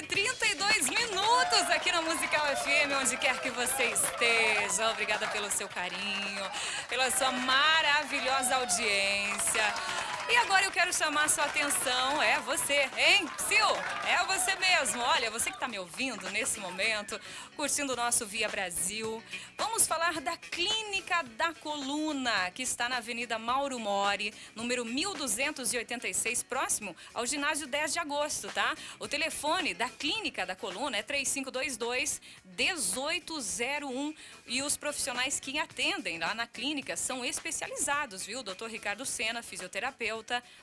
e 32 minutos aqui na Musical FM, onde quer que você esteja. Obrigada pelo seu carinho, pela sua maravilhosa audiência. E agora eu quero chamar a sua atenção, é você, hein, Psyu? É você mesmo. Olha, você que está me ouvindo nesse momento, curtindo o nosso Via Brasil. Vamos falar da Clínica da Coluna, que está na Avenida Mauro Mori, número 1286, próximo ao ginásio 10 de agosto, tá? O telefone da Clínica da Coluna é 3522-1801 e os profissionais que atendem lá na clínica são especializados, viu? O Dr. Ricardo Sena, fisioterapeuta,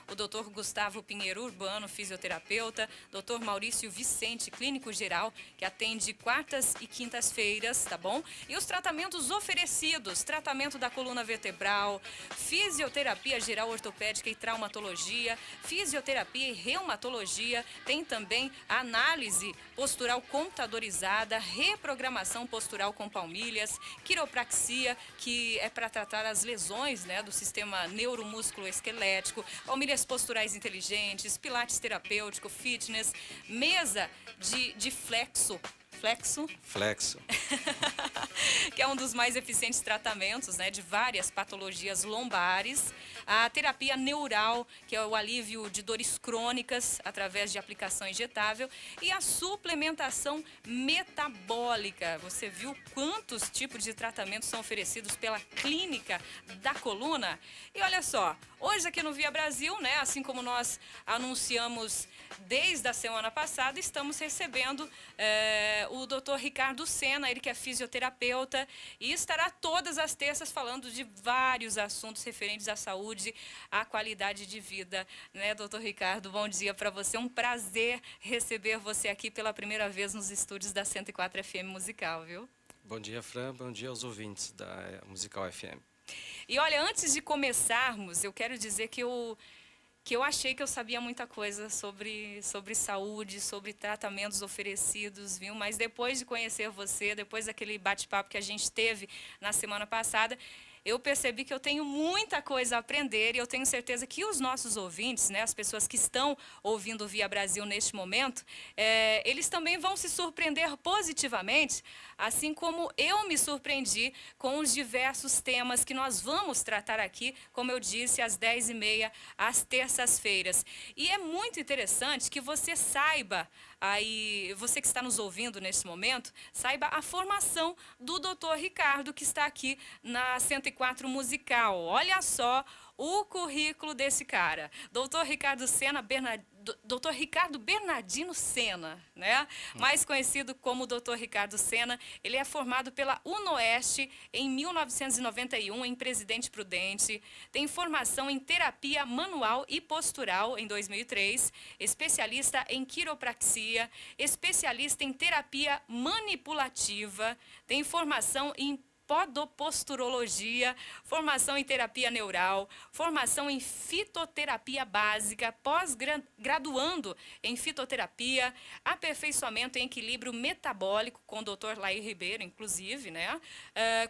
o Dr. Gustavo Pinheiro Urbano, fisioterapeuta, Dr. Maurício Vicente, clínico geral, que atende quartas e quintas-feiras, tá bom? E os tratamentos oferecidos, tratamento da coluna vertebral, fisioterapia geral ortopédica e traumatologia, fisioterapia e reumatologia, tem também a análise postural computadorizada, reprogramação postural com palmilhas, quiropraxia, que é para tratar as lesões, né, do sistema neuromúsculo-esquelético, palmilhas posturais inteligentes, pilates terapêutico, fitness, mesa de flexo, que é um dos mais eficientes tratamentos, né, de várias patologias lombares. A terapia neural, que é o alívio de dores crônicas através de aplicação injetável. E a suplementação metabólica. Você viu quantos tipos de tratamentos são oferecidos pela Clínica da Coluna? E olha só, hoje aqui no Via Brasil, né, assim como nós anunciamos desde a semana passada, estamos recebendo o Dr. Ricardo Sena, ele que é fisioterapeuta e estará todas as terças falando de vários assuntos referentes à saúde, à qualidade de vida, né, Dr. Ricardo? Bom dia para você, um prazer receber você aqui pela primeira vez nos estúdios da 104 FM Musical, viu? Bom dia, Fran, bom dia aos ouvintes da Musical FM. E olha, antes de começarmos, eu quero dizer que eu achei que eu sabia muita coisa sobre saúde, sobre tratamentos oferecidos, viu? Mas depois de conhecer você, depois daquele bate-papo que a gente teve na semana passada, eu percebi que eu tenho muita coisa a aprender e eu tenho certeza que os nossos ouvintes, né, as pessoas que estão ouvindo o Via Brasil neste momento, eles também vão se surpreender positivamente, assim como eu me surpreendi com os diversos temas que nós vamos tratar aqui, como eu disse, às 10h30, às terças-feiras. E é muito interessante que você saiba, aí, você que está nos ouvindo nesse momento, saiba a formação do Dr. Ricardo, que está aqui na 104 Musical. Olha só o currículo desse cara. Dr. Ricardo Sena, Dr. Ricardo Bernardino Sena, né? Mais conhecido como Dr. Ricardo Sena. Ele é formado pela UNOeste em 1991, em Presidente Prudente. Tem formação em terapia manual e postural em 2003. Especialista em quiropraxia. Especialista em terapia manipulativa. Tem formação em podoposturologia, formação em terapia neural, formação em fitoterapia básica, pós-graduando em fitoterapia, aperfeiçoamento em equilíbrio metabólico com o Dr. Laí Ribeiro, inclusive, né?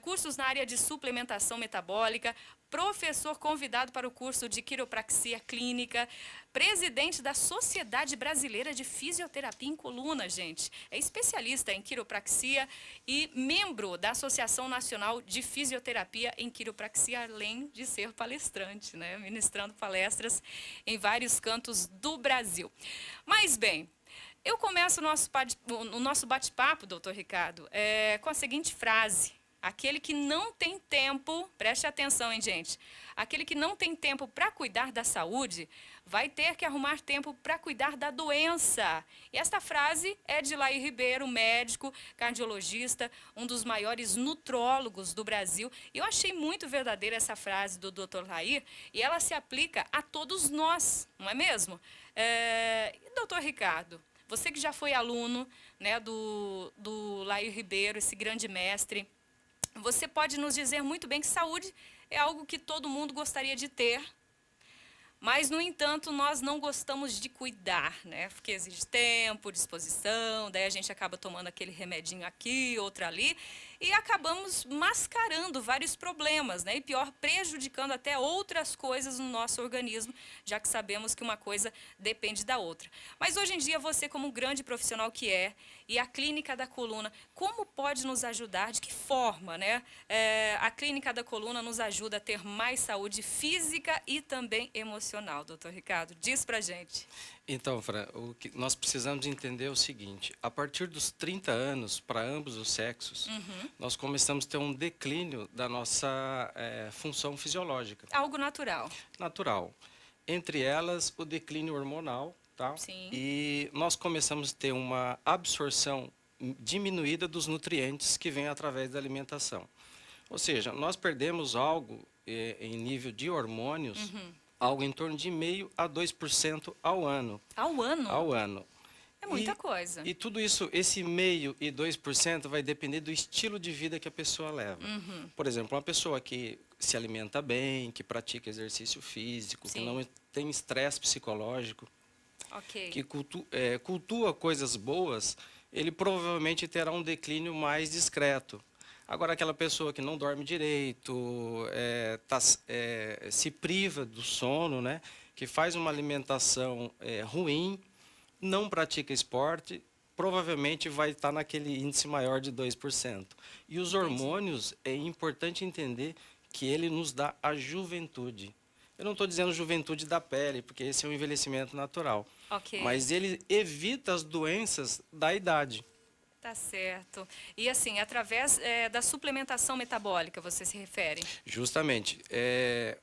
Cursos na área de suplementação metabólica, professor convidado para o curso de quiropraxia clínica, presidente da Sociedade Brasileira de Fisioterapia em Coluna, gente. É especialista em quiropraxia e membro da Associação Nacional de Fisioterapia em Quiropraxia, além de ser palestrante, né? Ministrando palestras em vários cantos do Brasil. Mas, bem, eu começo o nosso bate-papo, doutor Ricardo, com a seguinte frase. Aquele que não tem tempo, preste atenção, hein, gente? Aquele que não tem tempo para cuidar da saúde, vai ter que arrumar tempo para cuidar da doença. E esta frase é de Laí Ribeiro, médico, cardiologista, um dos maiores nutrólogos do Brasil. E eu achei muito verdadeira essa frase do Dr. Laí, e ela se aplica a todos nós, não é mesmo? Dr. Ricardo, você que já foi aluno, né, do Laí Ribeiro, esse grande mestre, você pode nos dizer muito bem que saúde é algo que todo mundo gostaria de ter, mas, no entanto, nós não gostamos de cuidar, né? Porque exige tempo, disposição, daí a gente acaba tomando aquele remedinho aqui, outro ali, e acabamos mascarando vários problemas, né? E pior, prejudicando até outras coisas no nosso organismo, já que sabemos que uma coisa depende da outra. Mas hoje em dia, você como um grande profissional que é, e a Clínica da Coluna, como pode nos ajudar? De que forma, né? A Clínica da Coluna nos ajuda a ter mais saúde física e também emocional, doutor Ricardo? Diz pra gente. Então, Fran, o que nós precisamos entender é o seguinte: a partir dos 30 anos, para ambos os sexos, nós começamos a ter um declínio da nossa função fisiológica Algo natural. natural. Entre elas, o declínio hormonal, tá? Sim. E nós começamos a ter uma absorção diminuída dos nutrientes que vem através da alimentação. Ou seja, nós perdemos algo em nível de hormônios, algo em torno de 0,5% a 2% ao ano. Ao ano? Ao ano. É muita coisa. E tudo isso, esse 0,5% e 2% vai depender do estilo de vida que a pessoa leva. Uhum. Por exemplo, uma pessoa que se alimenta bem, que pratica exercício físico, Sim. que não tem estresse psicológico, Ok. que cultua coisas boas, ele provavelmente terá um declínio mais discreto. Agora, aquela pessoa que não dorme direito, se priva do sono, né, que faz uma alimentação ruim, não pratica esporte, provavelmente vai estar naquele índice maior de 2%. E os hormônios, é importante entender que ele nos dá a juventude. Eu não estou dizendo juventude da pele, porque esse é um envelhecimento natural. Ok. Mas ele evita as doenças da idade. Tá certo. E assim, através da suplementação metabólica, você se refere? Justamente.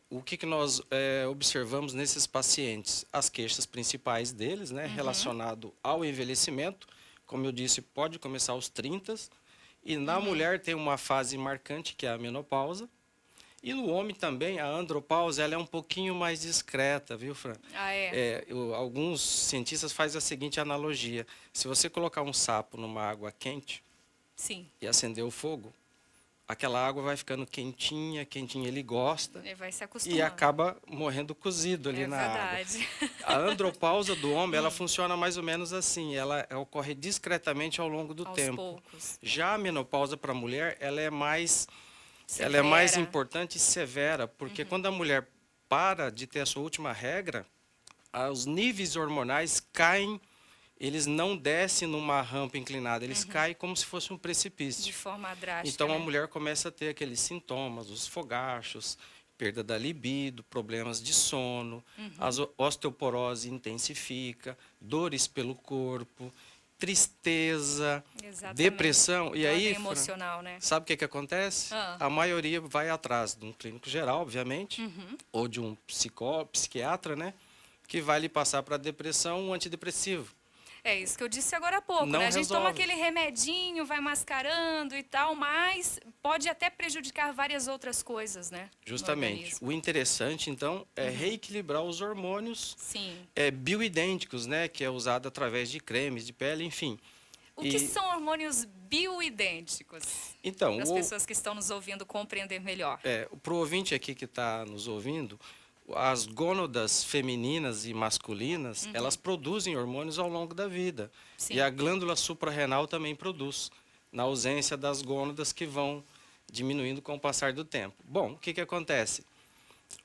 O que nós observamos nesses pacientes? As queixas principais deles, né, relacionado ao envelhecimento. Como eu disse, pode começar aos 30. E na mulher tem uma fase marcante, que é a menopausa. E no homem também, a andropausa, ela é um pouquinho mais discreta, viu, Fran? Ah, é? Alguns cientistas fazem a seguinte analogia. Se você colocar um sapo numa água quente Sim. e acender o fogo, aquela água vai ficando quentinha, quentinha, ele gosta Ele vai se acostumando. e acaba morrendo cozido ali na verdade. água. A andropausa do homem, ela funciona mais ou menos assim, ela ocorre discretamente ao longo do Aos tempo. poucos. Já a menopausa para a mulher, ela é mais Severa. importante e severa, porque quando a mulher para de ter a sua última regra, os níveis hormonais caem, eles não descem numa rampa inclinada, eles caem como se fosse um precipício. De forma drástica, Então a né? mulher começa a ter aqueles sintomas, os fogachos, perda da libido, problemas de sono, a osteoporose intensifica, dores pelo corpo, tristeza, Exatamente. depressão. E aí, Ordem Fran, emocional, né? sabe o que acontece? Ah. A maioria vai atrás de um clínico geral, obviamente, ou de um psiquiatra, né, que vai lhe passar para depressão um antidepressivo. É isso que eu disse agora há pouco, Não né? A gente toma resolve. aquele remedinho, vai mascarando e tal, mas pode até prejudicar várias outras coisas, né? no Justamente. organismo. O interessante, então, é reequilibrar os hormônios Sim. bioidênticos, né, que é usado através de cremes, de pele, enfim. O que são hormônios bioidênticos? Então, Para as pessoas que estão nos ouvindo compreender melhor. para o ouvinte aqui que está nos ouvindo, as gônadas femininas e masculinas, elas produzem hormônios ao longo da vida. Sim. E a glândula suprarrenal também produz, na ausência das gônadas que vão diminuindo com o passar do tempo. Bom, o que acontece?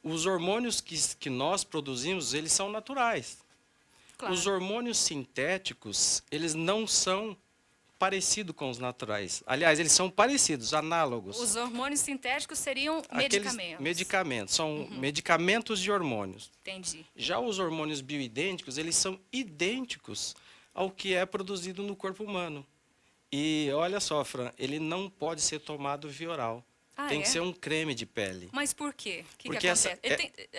Os hormônios que nós produzimos, eles são naturais. Claro. Os hormônios sintéticos, eles não são parecidos com os naturais. Aliás, eles são parecidos, análogos. Os hormônios sintéticos seriam Aqueles medicamentos. medicamentos, são medicamentos de hormônios. Entendi. Já os hormônios bioidênticos, eles são idênticos ao que é produzido no corpo humano. E olha só, Fran, ele não pode ser tomado via oral. Ah, Tem é? que ser um creme de pele. Mas por quê? O que Porque acontece?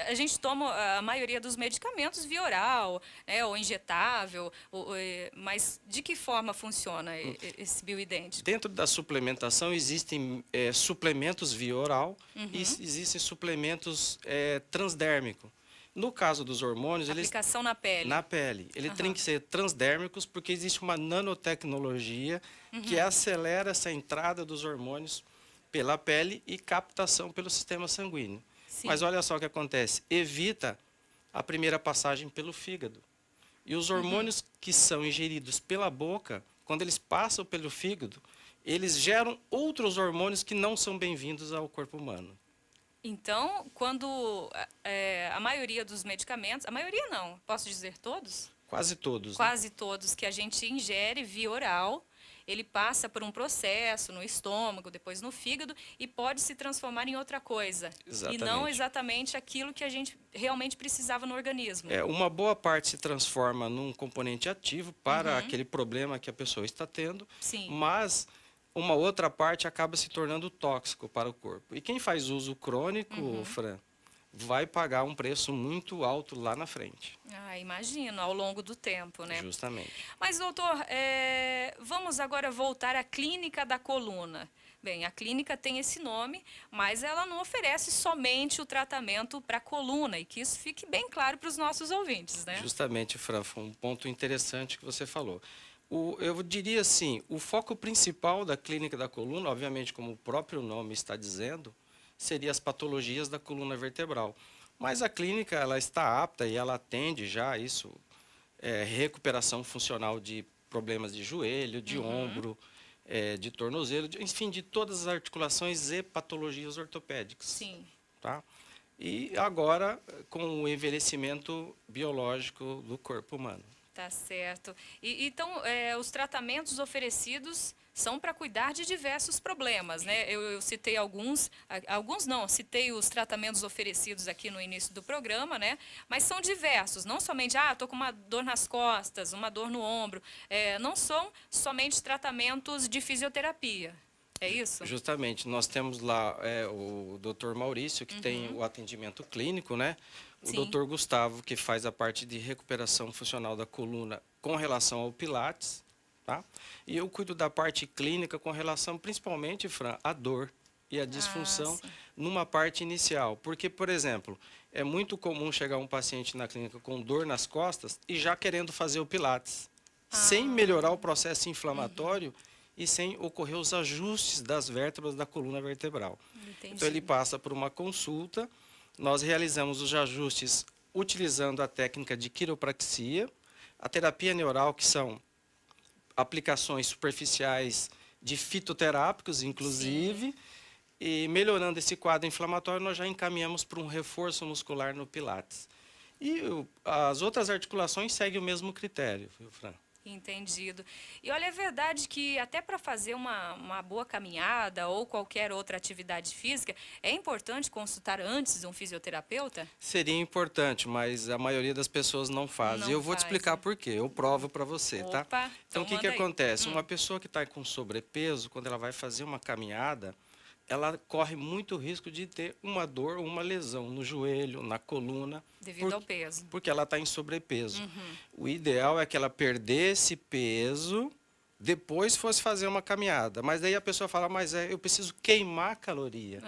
A gente toma a maioria dos medicamentos via oral, ou injetável, mas de que forma funciona esse bioidêntico? Dentro da suplementação existem suplementos via oral e existem suplementos transdérmicos. No caso dos hormônios, Aplicação na pele. na pele. Ele tem que ser transdérmicos porque existe uma nanotecnologia que acelera essa entrada dos hormônios pela pele e captação pelo sistema sanguíneo. Sim. Mas olha só o que acontece. Evita a primeira passagem pelo fígado. E os hormônios que são ingeridos pela boca, quando eles passam pelo fígado, eles geram outros hormônios que não são bem-vindos ao corpo humano. Então, quando a maioria dos medicamentos, a maioria não, posso dizer todos? Quase todos. Né? Quase todos que a gente ingere via oral, ele passa por um processo no estômago, depois no fígado e pode se transformar em outra coisa. Exatamente. E não exatamente aquilo que a gente realmente precisava no organismo. Uma boa parte se transforma num componente ativo para aquele problema que a pessoa está tendo, Sim. mas uma outra parte acaba se tornando tóxico para o corpo. E quem faz uso crônico, Fran, vai pagar um preço muito alto lá na frente. Imagino, ao longo do tempo, né? Justamente. Mas, doutor, vamos agora voltar à clínica da coluna. Bem, a clínica tem esse nome, mas ela não oferece somente o tratamento para a coluna, e que isso fique bem claro para os nossos ouvintes, né? Justamente, Fran, foi um ponto interessante que você falou. Eu diria assim, o foco principal da clínica da coluna, obviamente, como o próprio nome está dizendo, seria as patologias da coluna vertebral. Mas a clínica ela está apta e ela atende já isso, recuperação funcional de problemas de joelho, de ombro, de tornozelo, enfim, de todas as articulações e patologias ortopédicas. Sim. Tá? E agora, com o envelhecimento biológico do corpo humano. Tá certo. Então, os tratamentos oferecidos são para cuidar de diversos problemas, né? Eu citei alguns não, citei os tratamentos oferecidos aqui no início do programa, né? Mas são diversos, não somente, estou com uma dor nas costas, uma dor no ombro, não são somente tratamentos de fisioterapia. É isso? Justamente, nós temos lá o Dr. Maurício, que tem o atendimento clínico, né? O Dr. Gustavo, que faz a parte de recuperação funcional da coluna com relação ao Pilates, tá? E eu cuido da parte clínica com relação, principalmente, Fran, à dor e à disfunção numa parte inicial. Porque, por exemplo, é muito comum chegar um paciente na clínica com dor nas costas e já querendo fazer o Pilates, sem melhorar o processo inflamatório e sem ocorrer os ajustes das vértebras da coluna vertebral. Entendi. Então, ele passa por uma consulta, nós realizamos os ajustes utilizando a técnica de quiropraxia, a terapia neural, que são aplicações superficiais de fitoterápicos, inclusive, e melhorando esse quadro inflamatório, nós já encaminhamos para um reforço muscular no Pilates. E as outras articulações seguem o mesmo critério, viu, Fran? Entendido. E olha, é verdade que até para fazer uma boa caminhada ou qualquer outra atividade física, é importante consultar antes um fisioterapeuta? Seria importante, mas a maioria das pessoas não faz. E eu vou te explicar por quê. Eu provo para você, tá? Opa, Então, o que acontece? Uma pessoa que está com sobrepeso, quando ela vai fazer uma caminhada, ela corre muito risco de ter uma dor ou uma lesão no joelho, na coluna. Devido ao peso. Porque ela está em sobrepeso. O ideal é que ela perdesse peso, depois fosse fazer uma caminhada. Mas daí a pessoa fala, mas eu preciso queimar caloria.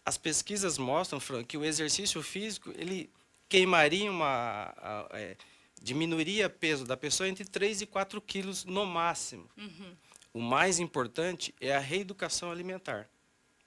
As pesquisas mostram, Fran, que o exercício físico, ele queimaria diminuiria o peso da pessoa entre 3 e 4 quilos no máximo. O mais importante é a reeducação alimentar.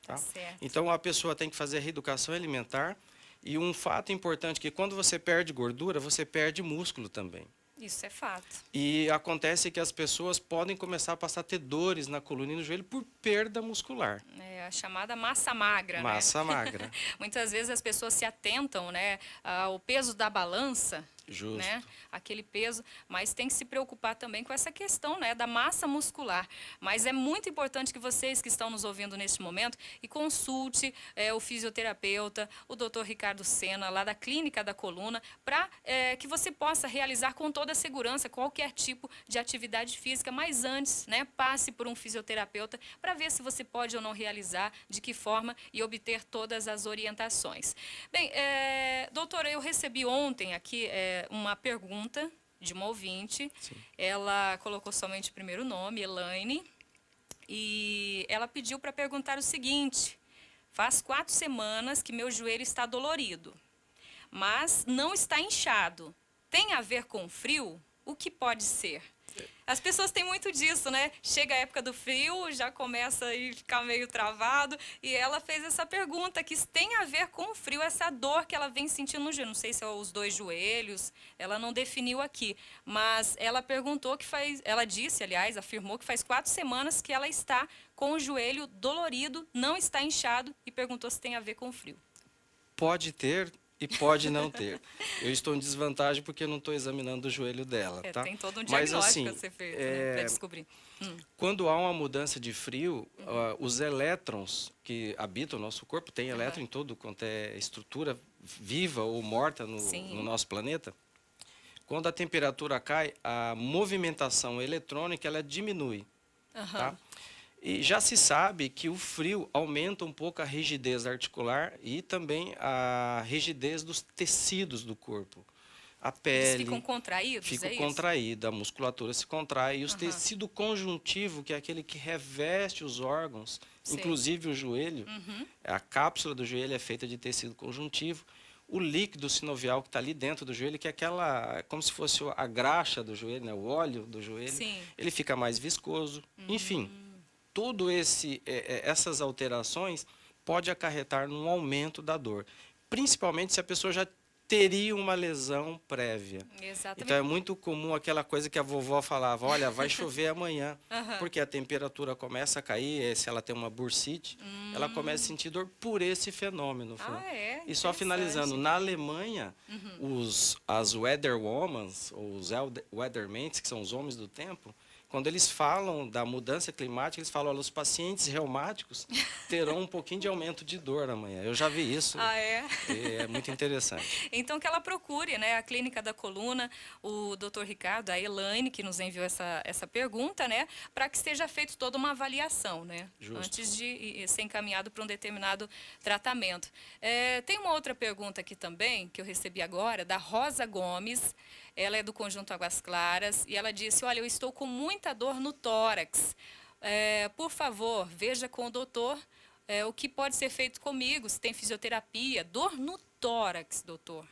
Tá? Então, a pessoa tem que fazer a reeducação alimentar. E um fato importante é que quando você perde gordura, você perde músculo também. Isso é fato. E acontece que as pessoas podem começar a passar a ter dores na coluna e no joelho por perda muscular. É a chamada massa magra, Massa magra. Muitas vezes as pessoas se atentam, né, ao peso da balança. Justo. Né, aquele peso, mas tem que se preocupar também com essa questão, né, da massa muscular. Mas é muito importante que vocês que estão nos ouvindo neste momento e consulte o fisioterapeuta, o Dr. Ricardo Sena, lá da Clínica da Coluna, para que você possa realizar com toda a segurança qualquer tipo de atividade física, mas antes, né, passe por um fisioterapeuta para ver se você pode ou não realizar, de que forma e obter todas as orientações. Bem, doutora, eu recebi ontem aqui uma pergunta de uma ouvinte. Ela colocou somente o primeiro nome, Elaine, e ela pediu para perguntar o seguinte: faz 4 semanas que meu joelho está dolorido, mas não está inchado. Tem a ver com frio? O que pode ser? As pessoas têm muito disso, né? Chega a época do frio, já começa a ficar meio travado. E ela fez essa pergunta que tem a ver com o frio, essa dor que ela vem sentindo no joelho. Não sei se é os dois joelhos, ela não definiu aqui. Mas ela perguntou que ela disse, aliás, afirmou que faz 4 semanas que ela está com o joelho dolorido, não está inchado e perguntou se tem a ver com o frio. Pode ter e pode não ter. Eu estou em desvantagem porque eu não estou examinando o joelho dela, tá? Tem todo um Mas, diagnóstico assim, a ser feito, né, para descobrir. quando há uma mudança de frio, os elétrons que habitam o nosso corpo, tem elétron em todo quanto é estrutura viva ou morta no nosso planeta. Quando a temperatura cai, a movimentação eletrônica ela diminui. Tá? E já se sabe que o frio aumenta um pouco a rigidez articular e também a rigidez dos tecidos do corpo. A pele Eles ficam contraídos, fica contraída, a musculatura se contrai e o tecido conjuntivo, que é aquele que reveste os órgãos, inclusive o joelho, a cápsula do joelho é feita de tecido conjuntivo. O líquido sinovial que está ali dentro do joelho, que é aquela, como se fosse a graxa do joelho, né, o óleo do joelho, ele fica mais viscoso. Enfim, tudo essas alterações pode acarretar num aumento da dor, principalmente se a pessoa já teria uma lesão prévia. Exatamente. Então é muito comum aquela coisa que a vovó falava, olha, vai chover amanhã, porque a temperatura começa a cair, se ela tem uma bursite, ela começa a sentir dor por esse fenômeno. E só finalizando, na Alemanha, as Weatherwomen, ou os Weathermen, que são os homens do tempo, quando eles falam da mudança climática, eles falam, olha, os pacientes reumáticos terão um pouquinho de aumento de dor amanhã. Eu já vi isso. É muito interessante. Então, que ela procure, né, a Clínica da Coluna, o Dr. Ricardo, a Elaine, que nos enviou essa pergunta, né, para que seja feita toda uma avaliação, né, antes de ser encaminhado para um determinado tratamento. Tem uma outra pergunta aqui também, que eu recebi agora, da Rosa Gomes. Ela é do Conjunto Águas Claras e ela disse, olha, eu estou com muita dor no tórax. Por favor, veja com o doutor o que pode ser feito comigo, se tem fisioterapia. Dor no tórax, doutor.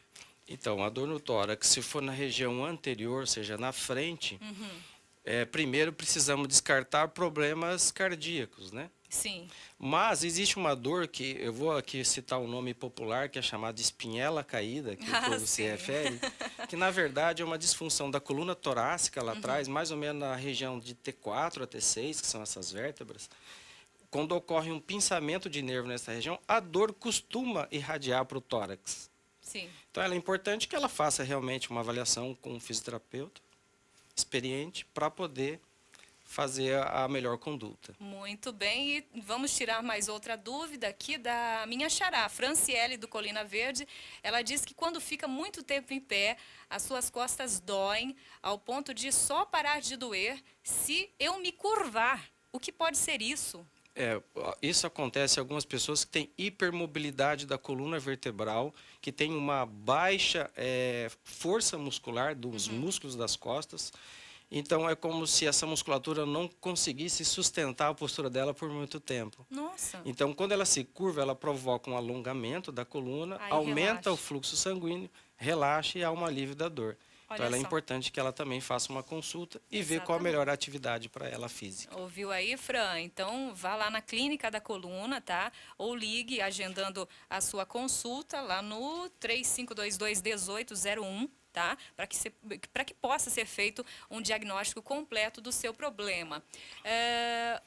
Então, a dor no tórax, se for na região anterior, ou seja, na frente, primeiro precisamos descartar problemas cardíacos, né? Sim. Mas existe uma dor que, eu vou aqui citar um nome popular, que é chamada de espinhela caída, que o povo se refere, que na verdade é uma disfunção da coluna torácica lá atrás, mais ou menos na região de T4 a T6, que são essas vértebras. Quando ocorre um pinçamento de nervo nessa região, a dor costuma irradiar para o tórax. Sim. Então, é importante que ela faça realmente uma avaliação com um fisioterapeuta experiente para poder fazer a melhor conduta. Muito bem, e vamos tirar mais outra dúvida aqui da minha xará, Franciele, do Colina Verde. Ela diz que quando fica muito tempo em pé, as suas costas doem ao ponto de só parar de doer se eu me curvar. O que pode ser isso? Isso acontece em algumas pessoas que têm hipermobilidade da coluna vertebral, que tem uma baixa força muscular dos músculos das costas. Então, é como se essa musculatura não conseguisse sustentar a postura dela por muito tempo. Nossa! Então, quando ela se curva, ela provoca um alongamento da coluna, aumenta o fluxo sanguíneo, relaxa e há um alívio da dor. Então, é importante que ela também faça uma consulta e ver qual a melhor atividade para ela física. Ouviu aí, Fran? Então, vá lá na Clínica da Coluna, tá? Ou ligue, agendando a sua consulta lá no 3522-1801. Tá? Para que possa ser feito um diagnóstico completo do seu problema.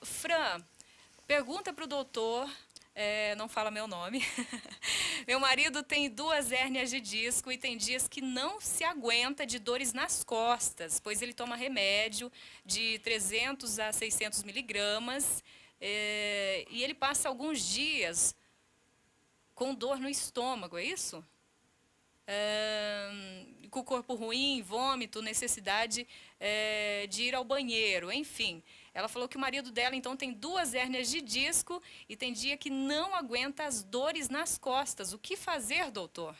Fran, pergunta para o doutor, não fala meu nome. Meu marido tem 2 hérnias de disco e tem dias que não se aguenta de dores nas costas, pois ele toma remédio de 300 a 600 miligramas e ele passa alguns dias com dor no estômago, é isso? Com o corpo ruim, vômito, necessidade de ir ao banheiro, enfim. Ela falou que o marido dela, então, tem 2 hérnias de disco e tem dia que não aguenta as dores nas costas. O que fazer, doutor?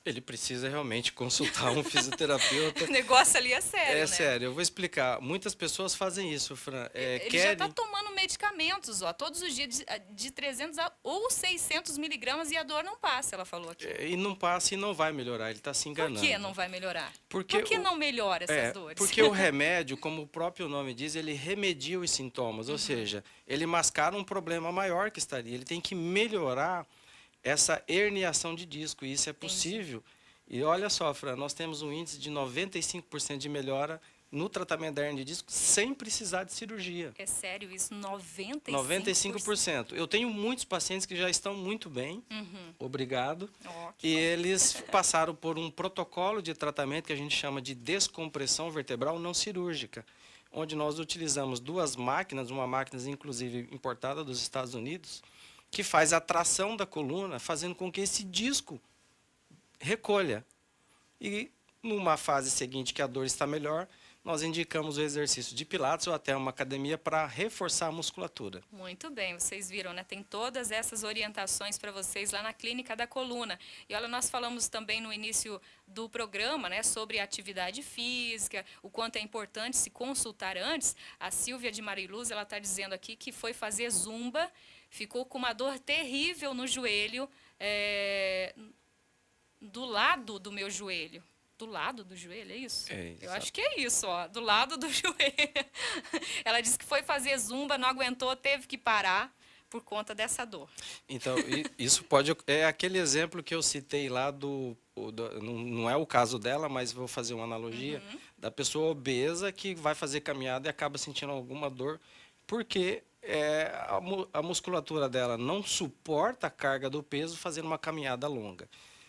Ele precisa realmente consultar um fisioterapeuta. O negócio ali é sério, É né? sério, eu vou explicar. Muitas pessoas fazem isso, Fran. Ele já está tomando medicamentos, ó, todos os dias de 300 ou 600 miligramas e a dor não passa, ela falou aqui. E não passa e não vai melhorar, ele está se enganando. Por que não vai melhorar? Porque Por que não melhora essas dores? Porque o remédio, como o próprio nome diz, ele remedia os sintomas, ou seja, ele mascara um problema maior que estaria. Ele tem que melhorar essa herniação de disco, e isso é possível. E olha só, Fran, nós temos um índice de 95% de melhora no tratamento da hernia de disco sem precisar de cirurgia. É sério isso? 95%? 95%. Eu tenho muitos pacientes que já estão muito bem, obrigado, que e bom. eles passaram por um protocolo de tratamento que a gente chama de descompressão vertebral não cirúrgica, onde nós utilizamos duas máquinas, uma máquina inclusive importada dos Estados Unidos, que faz a tração da coluna, fazendo com que esse disco recolha. E numa fase seguinte que a dor está melhor, nós indicamos o exercício de pilates ou até uma academia para reforçar a musculatura. Muito bem, vocês viram, né? Tem todas essas orientações para vocês lá na Clínica da Coluna. E olha, nós falamos também no início do programa, né, sobre atividade física, o quanto é importante se consultar antes. A Silvia de Mariluz, ela está dizendo aqui que foi fazer zumba, ficou com uma dor terrível no joelho, do lado do meu joelho. Do lado do joelho, é isso? Eu acho que é isso, ó, do lado do joelho. Ela disse que foi fazer zumba, não aguentou, teve que parar por conta dessa dor. Então, isso pode... É aquele exemplo que eu citei lá não é o caso dela, mas vou fazer uma analogia, da pessoa obesa que vai fazer caminhada e acaba sentindo alguma dor, porque a musculatura dela não suporta a carga do peso fazendo uma caminhada longa.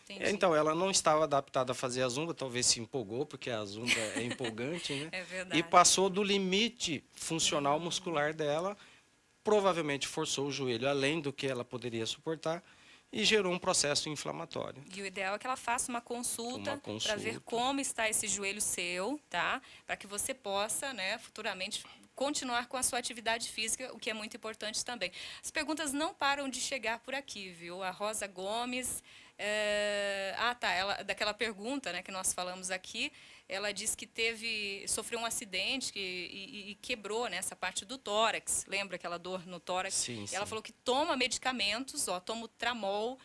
Entendi. Então, ela não estava adaptada a fazer a zumba, talvez se empolgou, porque a zumba é empolgante, né? É verdade. E passou do limite funcional muscular dela, provavelmente forçou o joelho além do que ela poderia suportar e gerou um processo inflamatório. E o ideal é que ela faça uma consulta para ver como está esse joelho seu, tá? Para que você possa, né, futuramente continuar com a sua atividade física, o que é muito importante também. As perguntas não param de chegar por aqui, viu? A Rosa Gomes... daquela pergunta, né, que nós falamos aqui, ela disse que sofreu um acidente e quebrou, né, essa parte do tórax. Lembra aquela dor no tórax? Sim, sim. Ela falou que toma medicamentos, toma o Tramol,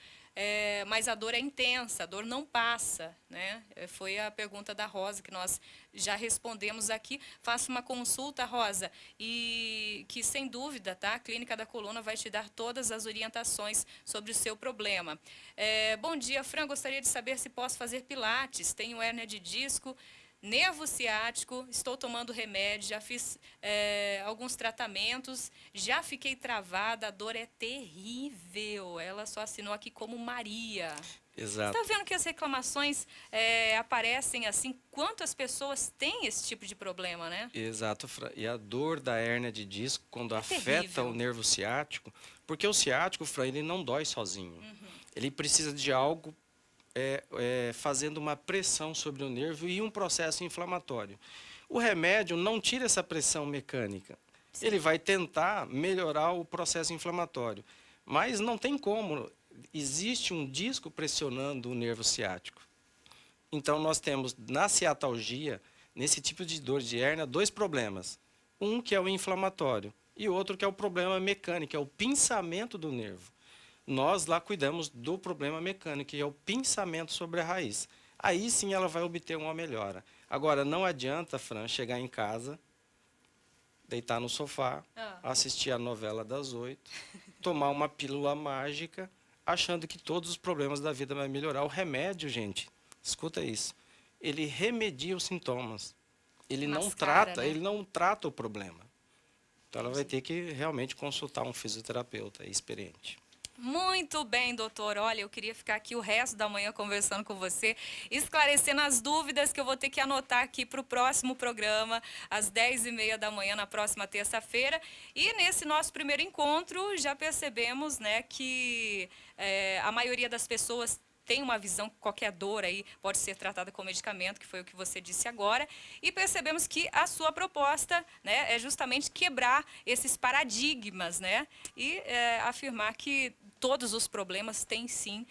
mas a dor é intensa, a dor não passa, né? Foi a pergunta da Rosa que nós já respondemos aqui. Faça uma consulta, Rosa, e que sem dúvida, tá? A Clínica da Coluna vai te dar todas as orientações sobre o seu problema. Bom dia, Fran, gostaria de saber se posso fazer pilates. Tenho hérnia de disco, nervo ciático, estou tomando remédio, já fiz alguns tratamentos, já fiquei travada, a dor é terrível. Ela só assinou aqui como Maria. Exato. Você está vendo que as reclamações aparecem assim? Quantas pessoas têm esse tipo de problema, né? Exato, Fran. E a dor da hérnia de disco, quando afeta terrível. o nervo ciático, porque o ciático, Fran, ele não dói sozinho. Ele precisa de algo fazendo uma pressão sobre o nervo e um processo inflamatório. O remédio não tira essa pressão mecânica. Sim. Ele vai tentar melhorar o processo inflamatório, mas não tem como. Existe um disco pressionando o nervo ciático. Então, nós temos na ciatalgia, nesse tipo de dor de hérnia, dois problemas. Um que é o inflamatório e outro que é o problema mecânico, é o pinçamento do nervo. Nós lá cuidamos do problema mecânico, que é o pinçamento sobre a raiz. Aí sim ela vai obter uma melhora. Agora, não adianta, Fran, chegar em casa, deitar no sofá, assistir a novela das 8, tomar uma pílula mágica, achando que todos os problemas da vida vão melhorar. O remédio, gente, escuta isso, ele remedia os sintomas. Ele não trata, né? Ele não trata o problema. Então ela vai ter que realmente consultar um fisioterapeuta experiente. Muito bem, doutor. Olha, eu queria ficar aqui o resto da manhã conversando com você, esclarecendo as dúvidas que eu vou ter que anotar aqui para o próximo programa, às 10h30 da manhã, na próxima terça-feira. E nesse nosso primeiro encontro, já percebemos, né, que a maioria das pessoas tem uma visão que qualquer dor aí pode ser tratada com medicamento, que foi o que você disse agora, e percebemos que a sua proposta, né, é justamente quebrar esses paradigmas, né, e afirmar que todos os problemas têm sim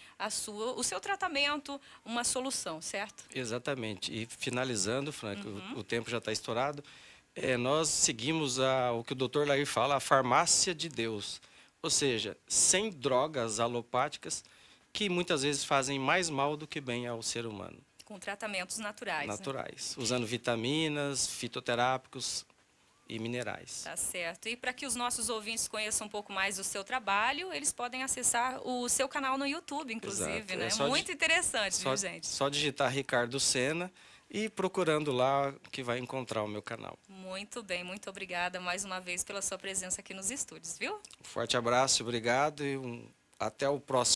o seu tratamento, uma solução, certo? Exatamente. E finalizando, Frank, o tempo já está estourado, nós seguimos o que o Dr. Lair fala, a farmácia de Deus. Ou seja, sem drogas alopáticas que muitas vezes fazem mais mal do que bem ao ser humano. Com tratamentos naturais. Naturais, usando vitaminas, fitoterápicos e minerais. Tá certo. E para que os nossos ouvintes conheçam um pouco mais do seu trabalho, eles podem acessar o seu canal no YouTube, inclusive, Exato. né? Muito interessante, viu, gente? Só digitar Ricardo Sena e procurando lá que vai encontrar o meu canal. Muito bem, muito obrigada mais uma vez pela sua presença aqui nos estúdios, viu? Forte abraço, obrigado e até o próximo.